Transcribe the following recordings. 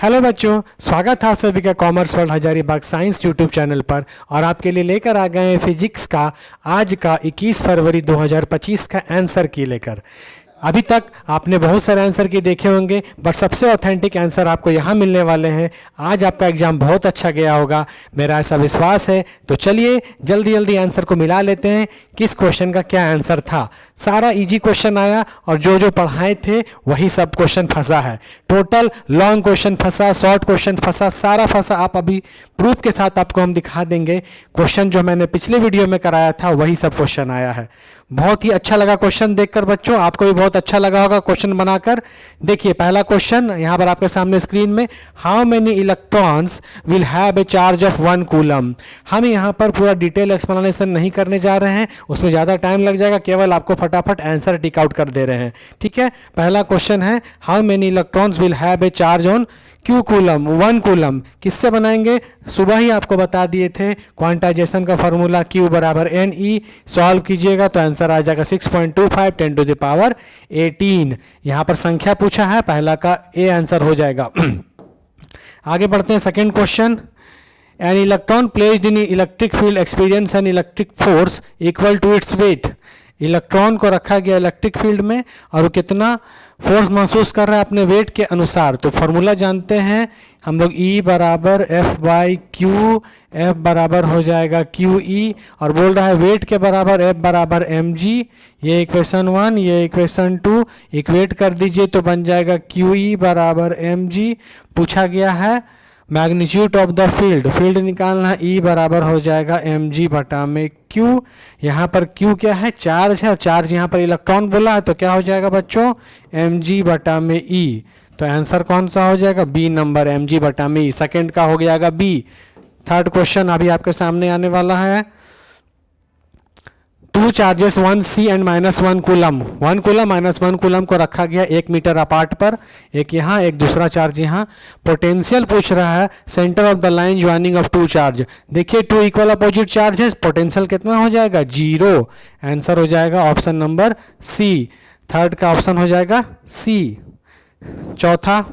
Hello बच्चों, स्वागत है आप सभी का commerce world Hazaribagh science YouTube channel पर। और आपके लिए लेकर आ गए हैं फिजिक्स का आज का 21 फरवरी 2025 का आंसर की लेकर। अभी तक आपने बहुत सारे आंसर की देखे होंगे, बट सबसे ऑथेंटिक आंसर आपको यहाँ मिलने वाले हैं। आज आपका एग्जाम बहुत अच्छा गया होगा, मेरा ऐसा विश्वास है। तो चलिए जल्दी जल्दी आंसर को मिला लेते हैं, किस क्वेश्चन का क्या आंसर था। सारा इजी क्वेश्चन आया और जो जो पढ़ाए थे वही सब क्वेश्चन फंसा है। टोटल लॉन्ग क्वेश्चन फंसा, शॉर्ट क्वेश्चन फंसा, सारा फंसा। आप अभी प्रूफ के साथ आपको हम दिखा देंगे। क्वेश्चन जो मैंने पिछले वीडियो में कराया था वही सब क्वेश्चन आया है। बहुत ही अच्छा लगा क्वेश्चन देखकर बच्चों, आपको भी बहुत अच्छा लगा होगा क्वेश्चन बनाकर। देखिए पहला क्वेश्चन यहाँ पर आपके सामने स्क्रीन में, how many electrons will have a charge of 1 coulomb. हम यहाँ पर पूरा डिटेल एक्सप्लेनेशन नहीं करने जा रहे हैं, उसमें ज़्यादा टाइम लग जाएगा, केवल आपको फटाफट आंसर टिक आउट कर दे रहे हैं। ठीक है, पहला क्वेश्चन है how many electrons will have a charge on Q coulomb, 1 coulomb. किससे बनाएंगे, सुबह ही आपको बता दिए थे। क्वांटाइजेशन का फॉर्मूला Q बराबर NE, सॉल्व कीजिएगा तो आंसर आ जाएगा 6.25 10 टू द पावर 18। यहाँ पर संख्या पूछा है, पहला का ए आंसर हो जाएगा। आगे बढ़ते हैं, second question, an electron placed in electric field experience an electric force equal to its weight. Electron को रखा गया इलेक्ट्रिक फील्ड में और वो कितना फोर्स महसूस कर रहा है अपने वेट के अनुसार। तो फॉर्मूला जानते हैं हम लोग, E बराबर F बाई क्यू, F बराबर हो जाएगा QE, और बोल रहा है वेट के बराबर F बराबर mg। ये इक्वेशन 1, ये इक्वेशन 2 इक्वेट कर दीजिए तो बन जाएगा QE बराबर mg। पूछा गया है magnitude of the field, field निकालना है, E बराबर हो जाएगा mg बटा में Q। यहाँ पर Q क्या है, चार्ज है, और चार्ज यहाँ पर इलेक्ट्रॉन बोला है तो क्या हो जाएगा बच्चों, mg बटा में E। तो आंसर कौन सा हो जाएगा, बी नंबर, mg बटा में E। सेकेंड का हो जाएगा B। थर्ड क्वेश्चन अभी आपके सामने आने वाला है, 2 charges 1c and -1 coulomb, 1 coulomb -1 coulomb को रखा गया 1 मीटर अपार्ट पर, एक यहाँ एक दूसरा चार्ज यहाँ। पोटेंशियल पूछ रहा है centre of the line joining of 2 charge. देखिए 2 इक्वल अपोजिट चार्जेस, पोटेंशियल कितना हो जाएगा, 0। आंसर हो जाएगा ऑप्शन नंबर सी। थर्ड का ऑप्शन हो जाएगा सी। चौथा,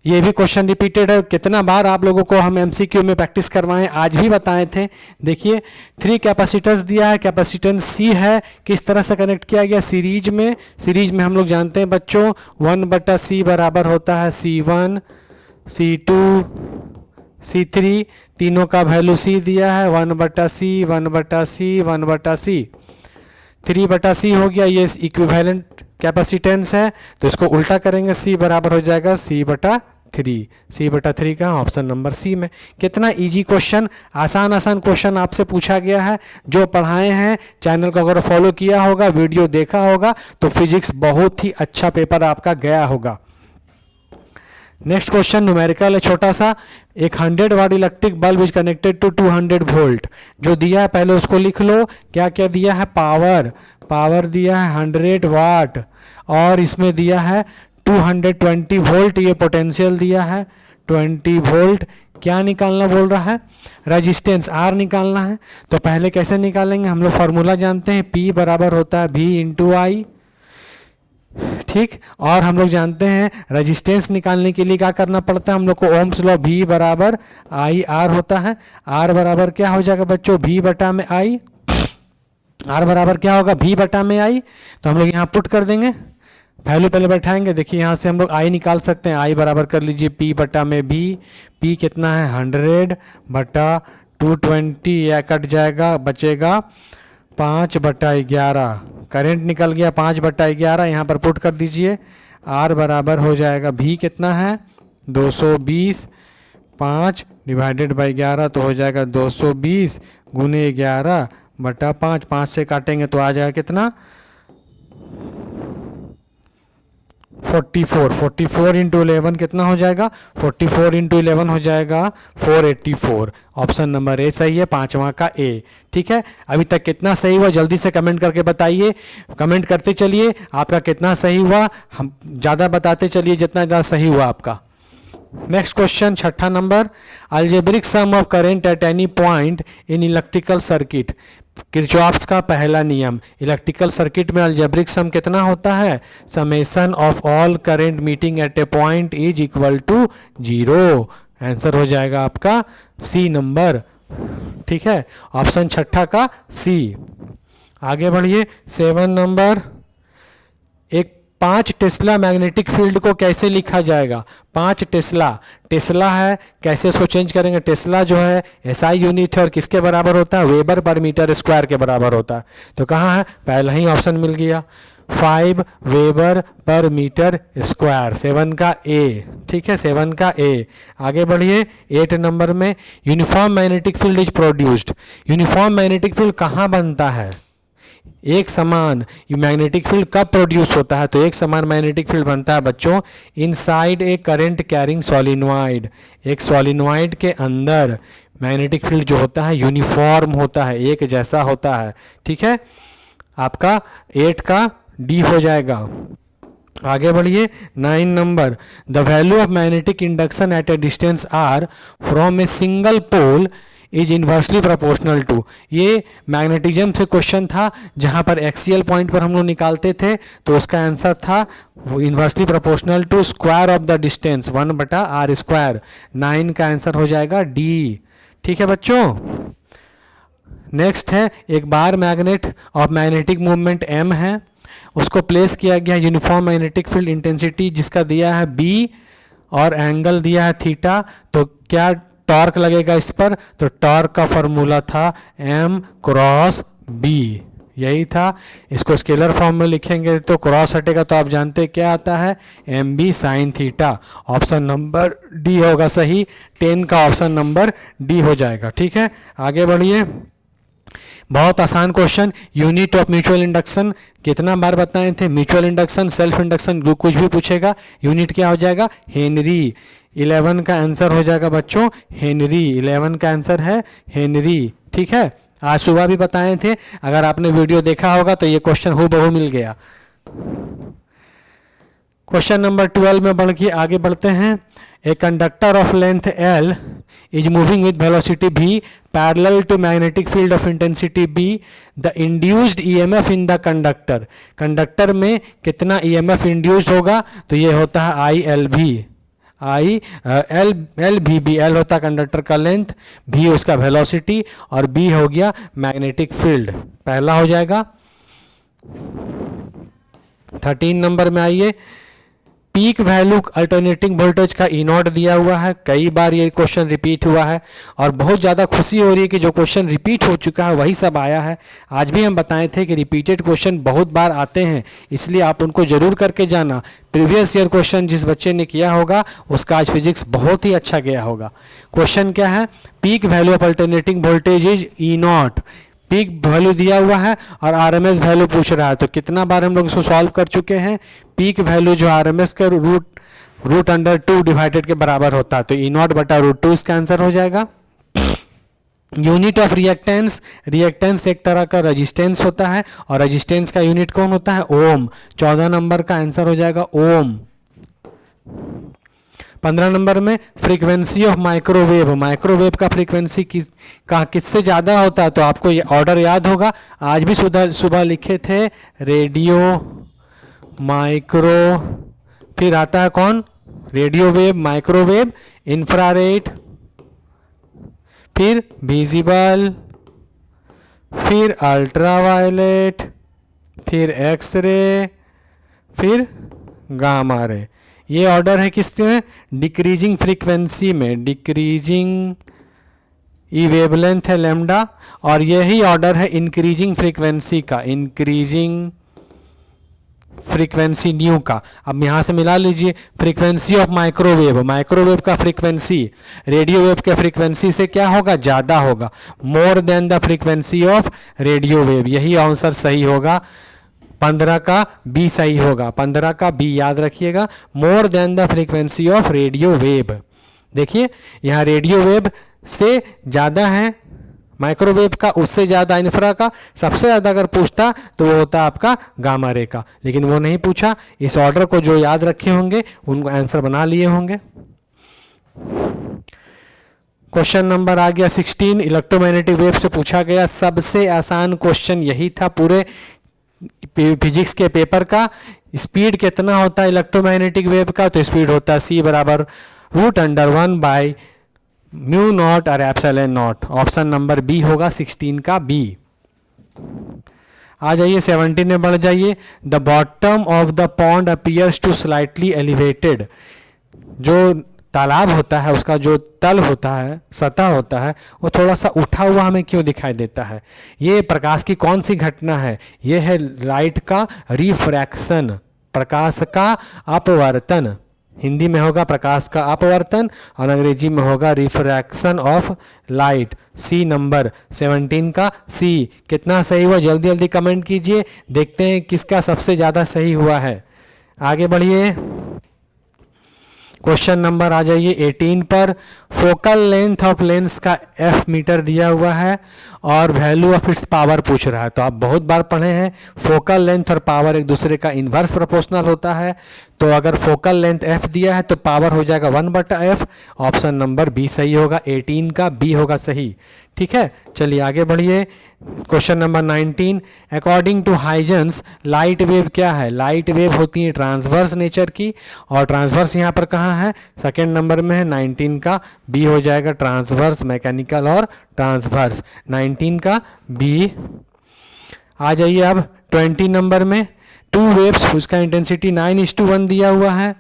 ये भी क्वेश्चन रिपीटेड है, कितना बार आप लोगों को हम MCQ में प्रैक्टिस करवाएं, आज भी बताए थे। देखिए 3 कैपेसिटर्स दिया है, कैपेसिटेंस C है, किस तरह से कनेक्ट किया गया सीरीज में हम लोग जानते हैं बच्चों 1/C बराबर होता है C1 C2 C3, तीनों का वैल्यू C दिया है, 1/C 1/C 1/C, 3/C हो गया। ये इक्विवेलेंट कैपेसिटेंस है तो इसको उल्टा करेंगे, C बराबर हो जाएगा C/3, C/3 का ऑप्शन नंबर सी में। कितना इजी क्वेश्चन, आसान क्वेश्चन आपसे पूछा गया है। जो पढ़ाए हैं चैनल को अगर फॉलो किया होगा, वीडियो देखा होगा तो फिजिक्स बहुत ही अच्छा पेपर आपका गया होगा। नेक्स्ट क्वेश्चन न्यूमेरिकल है, छोटा सा, एक 100 watt electric bulb is connected to 200 volt. जो दिया है पहले उसको लिख लो, क्या क्या दिया है, पावर दिया है 100 वाट, और इसमें दिया है 220 वोल्ट, ये पोटेंशियल दिया है 20 वोल्ट। क्या निकालना बोल रहा है, रेजिस्टेंस R निकालना है। तो पहले कैसे निकालेंगे, हम लोग फॉर्मूला जानते हैं, P बराबर होता है V इंटू I। ठीक, और हम लोग जानते हैं रेजिस्टेंस निकालने के लिए क्या करना पड़ता है हम लोग को, ओम्स लॉ, V बराबर IR होता है। R बराबर क्या हो जाएगा बच्चों, V बटा में I। R बराबर क्या होगा, V बटा में I। तो हम लोग यहाँ पुट कर देंगे, वैल्यू पहले बैठाएंगे। देखिए यहाँ से हम लोग I निकाल सकते हैं, I बराबर कर लीजिए P बटा में V। P कितना है 100 बटा 220, या कट जाएगा, बचेगा 5/11। करंट निकल गया 5/11, यहाँ पर पुट कर दीजिए। R बराबर हो जाएगा V कितना है 220, 5 डिवाइडेड बाई 11 तो हो जाएगा 220 गुने 11 बटा 5, 5 से काटेंगे तो आ जाएगा कितना 44 इंटू 11 कितना हो जाएगा, 44 इंटू 11 हो जाएगा 484। ऑप्शन नंबर ए सही है, पांचवा का ए। ठीक है, अभी तक कितना सही हुआ जल्दी से कमेंट करके बताइए, कमेंट करते चलिए आपका कितना सही हुआ, हम ज़्यादा बताते चलिए जितना ज़्यादा सही हुआ आपका। नेक्स्ट क्वेश्चन, छठा number, algebraic sum of current at any point in electrical circuit. Kirchhoff's का पहला नियम, इलेक्ट्रिकल सर्किट में अलजेब्रिक सम कितना होता है, summation of all current meeting at a point is equal to 0। Answer हो जाएगा आपका सी नंबर, ठीक है, ऑप्शन छठा का सी। आगे बढ़िए 7 नंबर, एक 5 टेस्ला मैग्नेटिक फील्ड को कैसे लिखा जाएगा, 5 टेस्ला, टेस्ला है, कैसे इसको चेंज करेंगे, टेस्ला जो है एसआई यूनिट है और किसके बराबर होता है, वेबर पर मीटर स्क्वायर के बराबर होता है। तो कहाँ है, पहला ही ऑप्शन मिल गया, 5 वेबर पर मीटर स्क्वायर, 7 का ए, ठीक है, 7 का ए। आगे बढ़िए 8 नंबर में, uniform magnetic field is produced, uniform magnetic field कहाँ बनता है, एक समान मैग्नेटिक फील्ड कब प्रोड्यूस होता है, तो एक समान मैग्नेटिक फील्ड बनता है बच्चों inside a current carrying solenoid, एक सॉलिनॉइड के अंदर मैग्नेटिक फील्ड जो होता है यूनिफॉर्म होता है, एक जैसा होता है, ठीक है, आपका 8 का डी हो जाएगा। आगे बढ़िए 9 number, the value of magnetic induction at a distance R from a single pole is inversely proportional to, ये मैग्नेटिज्म से क्वेश्चन था जहां पर एक्सियल पॉइंट पर हम लोग निकालते थे, तो उसका आंसर था inversely proportional to square of the distance 1/r square. 9 का आंसर हो जाएगा डी, ठीक है बच्चों। नेक्स्ट है, एक bar magnet of magnetic movement m है, उसको प्लेस किया गया यूनिफॉर्म मैग्नेटिक फील्ड इंटेंसिटी जिसका दिया है b और एंगल दिया है थीटा, तो क्या टॉर्क लगेगा इस पर, तो टॉर्क का फॉर्मूला था m क्रॉस b, यही था। इसको स्केलर फॉर्म में लिखेंगे तो क्रॉस हटेगा, तो आप जानते क्या आता है, M B sine theta. Option number D होगा सही, 10 का ऑप्शन नंबर डी हो जाएगा, ठीक है। आगे बढ़िए, बहुत आसान question, unit of mutual induction कितना बार बताए थे, म्यूचुअल इंडक्शन, सेल्फ इंडक्शन, कुछ भी पूछेगा, यूनिट क्या हो जाएगा, हेनरी। 11 का आंसर हो जाएगा बच्चों हेनरी, 11 का आंसर है हेनरी, ठीक है। आज सुबह भी बताए थे, अगर आपने वीडियो देखा होगा तो ये क्वेश्चन हूबहू मिल गया। क्वेश्चन नंबर 12 में बढ़ के आगे बढ़ते हैं। A conductor of length L is moving with velocity v parallel to magnetic field of intensity B. The induced EMF in the conductor, conductor में कितना EMF इंड्यूस होगा, तो ये होता है ILV, LVB, L होता है कंडक्टर का लेंथ, V उसका वेलोसिटी और B हो गया मैग्नेटिक फील्ड, पहला हो जाएगा। 13 नंबर में आइए, पीक वैल्यू अल्टरनेटिंग वोल्टेज का ई नॉट दिया हुआ है, कई बार ये क्वेश्चन रिपीट हुआ है और बहुत ज़्यादा खुशी हो रही है कि जो क्वेश्चन रिपीट हो चुका है वही सब आया है। आज भी हम बताए थे कि रिपीटेड क्वेश्चन बहुत बार आते हैं, इसलिए आप उनको जरूर करके जाना। प्रीवियस ईयर क्वेश्चन जिस बच्चे ने किया होगा उसका आज फिजिक्स बहुत ही अच्छा गया होगा। क्वेश्चन क्या है, peak value of alternating voltage is E not, peak value दिया हुआ है और आरएमएस वैल्यू पूछ रहा है, तो कितना बार हम लोग इसको सॉल्व कर चुके हैं। पीक वैल्यू जो आरएमएस के रूट अंडर 2 डिवाइडेड के बराबर होता है, तो ई नॉट बटा √2 इसका आंसर हो जाएगा। यूनिट ऑफ रिएक्टेंस, रिएक्टेंस एक तरह का रेजिस्टेंस होता है और रेजिस्टेंस का यूनिट कौन होता है, ओम। 14 नंबर का आंसर हो जाएगा ओम। 15 नंबर में फ्रीक्वेंसी ऑफ माइक्रोवेव, माइक्रोवेव का फ्रीक्वेंसी किससे ज़्यादा होता है, तो आपको ये ऑर्डर याद होगा, आज भी सुबह लिखे थे, रेडियो, माइक्रो, फिर आता है कौन, रेडियो वेव, माइक्रोवेव, इंफ्रारेड, फिर विजिबल, फिर अल्ट्रावायलेट, फिर एक्सरे, फिर गामा रे। ये ऑर्डर है किसमें, डिक्रीजिंग फ्रीक्वेंसी में, डिक्रीजिंग ई वेवलेंथ है लैम्डा, और यही ऑर्डर है इंक्रीजिंग फ्रीक्वेंसी का, इंक्रीजिंग फ्रीक्वेंसी न्यू का। अब यहाँ से मिला लीजिए, फ्रीक्वेंसी ऑफ माइक्रोवेव, माइक्रोवेव का फ्रीक्वेंसी रेडियो वेव के फ्रीक्वेंसी से क्या होगा, ज़्यादा होगा, more than the frequency of radio wave, यही आंसर सही होगा। 15 का बी सही होगा, 15 का बी याद रखिएगा, more than the frequency of radio wave. देखिए यहाँ रेडियो वेव से ज़्यादा है माइक्रोवेव का, उससे ज़्यादा इंफ्रा का, सबसे ज़्यादा अगर पूछता तो वो होता आपका गामा रे का, लेकिन वो नहीं पूछा। इस ऑर्डर को जो याद रखे होंगे उनको आंसर बना लिए होंगे। क्वेश्चन नंबर आ गया 16, इलेक्ट्रोमैग्नेटिक वेव से पूछा गया सबसे आसान क्वेश्चन यही था पूरे फिजिक्स के पेपर का। स्पीड कितना होता है इलेक्ट्रोमैग्नेटिक वेव का? तो स्पीड होता है c बराबर √1/μ0 और epsilon naught. Option number B होगा 16 का बी। आ जाइए 17 में बढ़ जाइए। The bottom of the pond appears to slightly elevated. जो तालाब होता है उसका जो तल होता है, सतह होता है, वो थोड़ा सा उठा हुआ हमें क्यों दिखाई देता है? ये प्रकाश की कौन सी घटना है? ये है लाइट का रिफ्रैक्शन, प्रकाश का अपवर्तन। हिंदी में होगा प्रकाश का अपवर्तन और अंग्रेजी में होगा refraction of light. C number 17 का सी। कितना सही हुआ जल्दी जल्दी कमेंट कीजिए, देखते हैं किसका सबसे ज़्यादा सही हुआ है। आगे बढ़िए, क्वेश्चन नंबर आ जाइए 18 पर। फोकल लेंथ ऑफ लेंस का एफ मीटर दिया हुआ है और वैल्यू ऑफ इट्स पावर पूछ रहा है। तो आप बहुत बार पढ़े हैं फोकल लेंथ और पावर एक दूसरे का इन्वर्स प्रोपोर्शनल होता है। तो अगर फोकल लेंथ एफ दिया है तो पावर हो जाएगा 1/f। ऑप्शन नंबर बी सही होगा, 18 का बी होगा सही। ठीक है, चलिए आगे बढ़िए। Question number 19, according to Huygens light wave क्या है? लाइट वेव होती है ट्रांसवर्स नेचर की, और ट्रांसवर्स यहाँ पर कहाँ है? सेकेंड नंबर में है, 19 का बी हो जाएगा, ट्रांसवर्स मैकेनिकल और ट्रांसवर्स, 19 का बी। आ जाइए अब 20 नंबर में। टू वेव्स, उसका इंटेंसिटी 9:1 दिया हुआ है।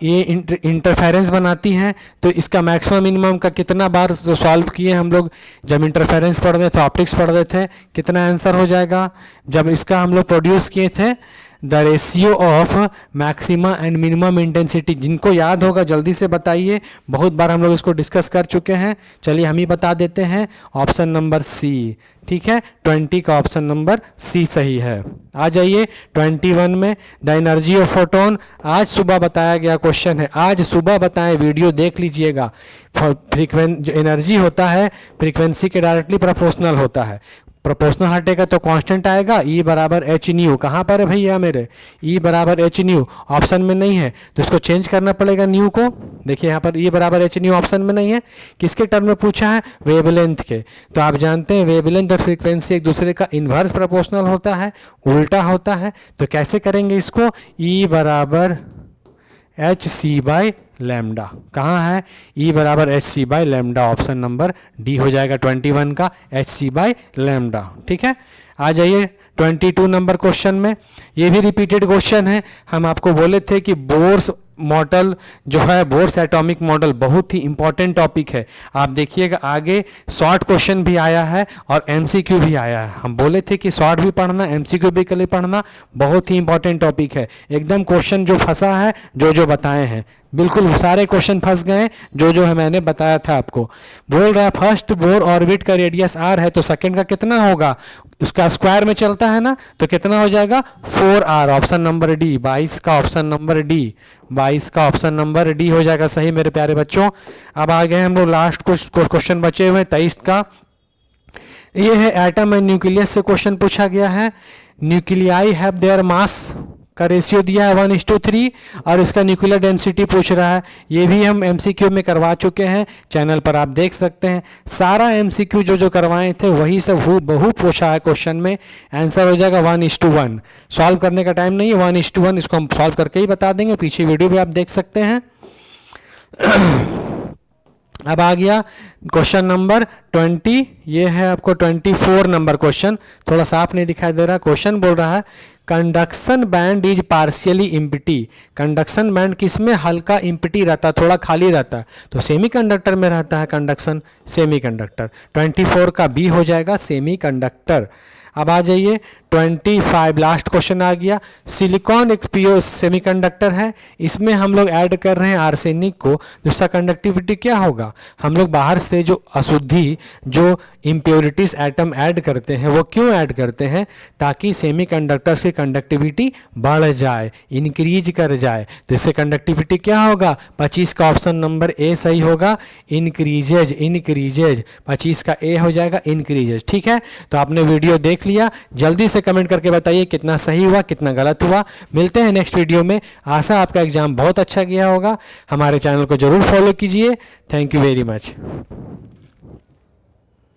ये इंटरफेरेंस बनाती हैं, तो इसका मैक्सिमम मिनिमम का कितना बार सॉल्व किए हम लोग? जब इंटरफेरेंस पढ़ रहे थे, ऑप्टिक्स पढ़ रहे थे, कितना आंसर हो जाएगा? जब इसका हम लोग प्रोड्यूस किए थे the ratio of maxima and minimum intensity. जिनको याद होगा जल्दी से बताइए, बहुत बार हम लोग इसको डिस्कस कर चुके हैं। चलिए हम ही बता देते हैं, ऑप्शन नंबर सी। ठीक है, 20 का ऑप्शन नंबर सी सही है। आ जाइए 21 में, द एनर्जी ऑफ फोटोन। आज सुबह बताया गया क्वेश्चन है, आज सुबह बताएं, वीडियो देख लीजिएगा। जो एनर्जी होता है फ्रीक्वेंसी के डायरेक्टली प्रोपोर्शनल होता है। प्रोपोर्शनल हटेगा तो कांस्टेंट आएगा, ई बराबर एच न्यू। कहाँ पर है भैया मेरे? ई बराबर एच न्यू ऑप्शन में नहीं है, तो इसको चेंज करना पड़ेगा न्यू को। देखिए यहाँ पर ई बराबर एच न्यू ऑप्शन में नहीं है। किसके टर्म में पूछा है? वेवलेंथ के। तो आप जानते हैं वेवलेंथ और फ्रीक्वेंसी एक दूसरे का इन्वर्स प्रोपोर्शनल होता है, उल्टा होता है। तो कैसे करेंगे इसको? ई बराबर एच सी बाई लैम्डा। कहाँ है? ई बराबर H C by lambda. Option number D हो जाएगा 21 का, एच सी बाई लैम्डा। ठीक है, आ जाइए 22 नंबर क्वेश्चन में। ये भी रिपीटेड क्वेश्चन है। हम आपको बोले थे कि बोर्स मॉडल जो है, बोर्स एटॉमिक मॉडल बहुत ही इंपॉर्टेंट टॉपिक है। आप देखिएगा आगे शॉर्ट क्वेश्चन भी आया है और एमसीक्यू भी आया है। हम बोले थे कि शॉर्ट भी पढ़ना, एमसीक्यू भी कल पढ़ना, बहुत ही इंपॉर्टेंट टॉपिक है। एकदम क्वेश्चन जो फंसा है, जो बताए हैं, बिल्कुल सारे क्वेश्चन फंस गए जो है मैंने बताया था आपको। बोल रहा है फर्स्ट बोर ऑर्बिट का रेडियस आर है, तो सेकंड का कितना होगा? उसका स्क्वायर में चलता है ना, तो कितना हो जाएगा? 4r। ऑप्शन नंबर डी, 22 का ऑप्शन नंबर डी, 22 का ऑप्शन नंबर डी हो जाएगा सही मेरे प्यारे बच्चों। अब आ गए हम लोग लास्ट क्वेश्चन बचे हुए 23 का। ये है एटम एंड न्यूक्लियस से क्वेश्चन पूछा गया है। न्यूक्लियाई हैव देयर मास का रेशियो दिया है 1:3 और इसका न्यूक्लियर डेंसिटी पूछ रहा है। ये भी हम एमसीक्यू में करवा चुके हैं, चैनल पर आप देख सकते हैं। सारा एमसीक्यू जो करवाए थे वही सब बहु पूछा है क्वेश्चन में। आंसर हो जाएगा 1:1। सॉल्व करने का टाइम नहीं है, 1:1 इसको हम सॉल्व करके ही बता देंगे। पीछे वीडियो भी आप देख सकते हैं। अब आ गया क्वेश्चन नंबर 20। ये है आपको 24 नंबर क्वेश्चन। थोड़ा साफ नहीं दिखाई दे रहा। क्वेश्चन बोल रहा है conduction band is partially empty. Conduction band किसमें हल्का इम्पिटी रहता है, थोड़ा खाली रहता है? तो सेमीकंडक्टर में रहता है कंडक्शन, सेमीकंडक्टर। 24 का बी हो जाएगा, सेमीकंडक्टर। अब आ जाइए 25, लास्ट क्वेश्चन आ गया। सिलिकॉन एक प्योर सेमीकंडक्टर है, इसमें हम लोग ऐड कर रहे हैं आर्सेनिक को, तो इसका कंडक्टिविटी क्या होगा? हम लोग बाहर से जो अशुद्धि, जो इम्प्योरिटीज एटम ऐड करते हैं, वो क्यों ऐड करते हैं? ताकि सेमीकंडक्टर्स की कंडक्टिविटी बढ़ जाए, इंक्रीज कर जाए। तो इससे कंडक्टिविटी क्या होगा? 25 का ऑप्शन नंबर ए सही होगा, इंक्रीजेज। 25 का ए हो जाएगा, इंक्रीजेज। ठीक है, तो आपने वीडियो देख लिया, जल्दी से से कमेंट करके बताइए कितना सही हुआ, कितना गलत हुआ। मिलते हैं नेक्स्ट वीडियो में। आशा आपका एग्ज़ाम बहुत अच्छा गया होगा। हमारे चैनल को ज़रूर फॉलो कीजिए। Thank you very much.